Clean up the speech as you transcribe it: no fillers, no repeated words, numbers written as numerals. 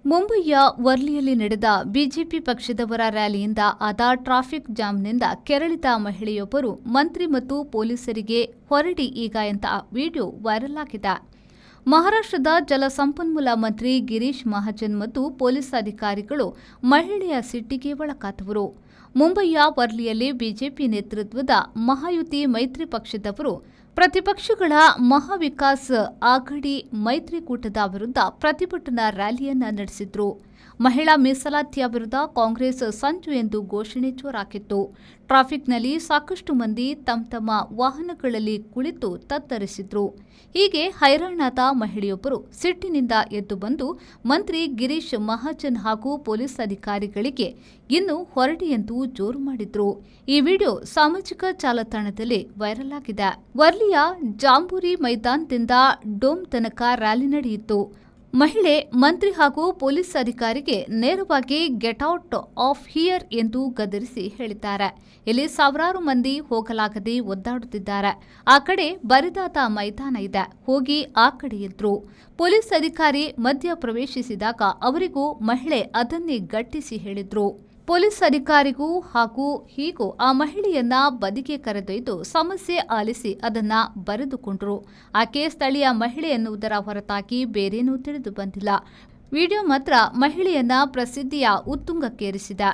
ಮುಂಬಯಿಯ ವರ್ಲಿಯಲ್ಲಿ ನಡೆದ ಬಿಜೆಪಿ ಪಕ್ಷದವರ ರ್ಯಾಲಿಯಿಂದ ಆದ ಟ್ರಾಫಿಕ್ ಜಾಮ್ನಿಂದ ಕೆರಳಿದ ಮಹಿಳೆಯೊಬ್ಬರು ಮಂತ್ರಿ ಮತ್ತು ಪೊಲೀಸರಿಗೆ ಹೊರಡಿ ಈಗ ಎಂಬ ವಿಡಿಯೋ ವೈರಲ್ ಆಗಿದೆ. ಮಹಾರಾಷ್ಟ್ರದ ಜಲಸಂಪನ್ಮೂಲ ಮಂತ್ರಿ ಗಿರೀಶ್ ಮಹಾಜನ್ ಮತ್ತು ಪೊಲೀಸ್ ಅಧಿಕಾರಿಗಳು ಮಹಿಳೆಯ ಸಿಟ್ಟಿಗೆ ಒಳಗಾದವರು. ಮುಂಬಯಿಯ ವರ್ಲಿಯಲ್ಲಿ ಬಿಜೆಪಿ ನೇತೃತ್ವದ ಮಹಾಯುತಿ ಮೈತ್ರಿ ಪಕ್ಷದವರು ಪ್ರತಿಪಕ್ಷಗಳ ಮಹಾವಿಕಾಸ್ ಆಘಡಿ ಮೈತ್ರಿಕೂಟದ ವಿರುದ್ಧ ಪ್ರತಿಭಟನಾ ರ್ಯಾಲಿಯನ್ನ ನಡೆಸಿದ್ರು. ಮಹಿಳಾ ಮೀಸಲಾತಿಯ ವಿರುದ್ಧ ಕಾಂಗ್ರೆಸ್ ಸಂಚು ಎಂದು ಘೋಷಣೆ ಜೋರಾಗಿತ್ತು. ಟ್ರಾಫಿಕ್ನಲ್ಲಿ ಸಾಕಷ್ಟು ಮಂದಿ ತಮ್ಮ ವಾಹನಗಳಲ್ಲಿ ಕುಳಿತು ತತ್ತರಿಸಿದ್ರು. ಹೀಗೆ ಹೈರಾಣಾದ ಮಹಿಳೆಯೊಬ್ಬರು ಸಿಟ್ಟಿನಿಂದ ಎದ್ದು ಬಂದು ಮಂತ್ರಿ ಗಿರೀಶ್ ಮಹಾಜನ್ ಹಾಗೂ ಪೊಲೀಸ್ ಅಧಿಕಾರಿಗಳಿಗೆ ಇನ್ನು ಹೊರಡಿ ಎಂದು ಜೋರು ಮಾಡಿದ್ರು. ಈ ವಿಡಿಯೋ ಸಾಮಾಜಿಕ ಜಾಲತಾಣದಲ್ಲಿ ವೈರಲ್ ಆಗಿದೆ. ವರ್ಲಿಯ ಜಾಂಬೂರಿ ಮೈದಾನದಿಂದ ಡೋಮ್ ತನಕ ರ್ಯಾಲಿ ನಡೆಯಿತು. ಮಹಿಳೆ ಮಂತ್ರಿ ಹಾಗೂ ಪೊಲೀಸ್ ಅಧಿಕಾರಿಗೆ ನೇರವಾಗಿ ಗೆಟ್ ಔಟ್ ಆಫ್ ಹಿಯರ್ ಎಂದು ಗದರಿಸಿ ಹೇಳಿದ್ದಾರೆ. ಇಲ್ಲಿ ಸಾವಿರಾರು ಮಂದಿ ಹೋಗಲಾಗದೆ ಒದ್ದಾಡುತ್ತಿದ್ದಾರೆ. ಆ ಕಡೆ ಬರಿದಾದ ಮೈದಾನ ಇದೆ, ಹೋಗಿ ಆ ಕಡೆ ಇದ್ರು. ಪೊಲೀಸ್ ಅಧಿಕಾರಿ ಮಧ್ಯ ಪ್ರವೇಶಿಸಿದಾಗ ಅವರಿಗೂ ಮಹಿಳೆ ಅದನ್ನೇ ಗಟ್ಟಿಸಿ ಹೇಳಿದ್ರು. ಪೊಲೀಸ್ ಅಧಿಕಾರಿಗೂ ಹಾಗೂ ಹೀಗೂ ಆ ಮಹಿಳೆಯನ್ನ ಬದಿಗೆ ಕರೆದೊಯ್ದು ಸಮಸ್ಯೆ ಆಲಿಸಿ ಅದನ್ನ ಬರೆದುಕೊಂಡ್ರು. ಆಕೆ ಸ್ಥಳೀಯ ಮಹಿಳೆ ಎನ್ನುವುದರ ಹೊರತಾಗಿ ಬೇರೇನೂ ತಿಳಿದು ಬಂದಿಲ್ಲ. ವಿಡಿಯೋ ಮಾತ್ರ ಮಹಿಳೆಯನ್ನ ಪ್ರಸಿದ್ಧಿಯ ಉತ್ತುಂಗಕ್ಕೇರಿಸಿದೆ.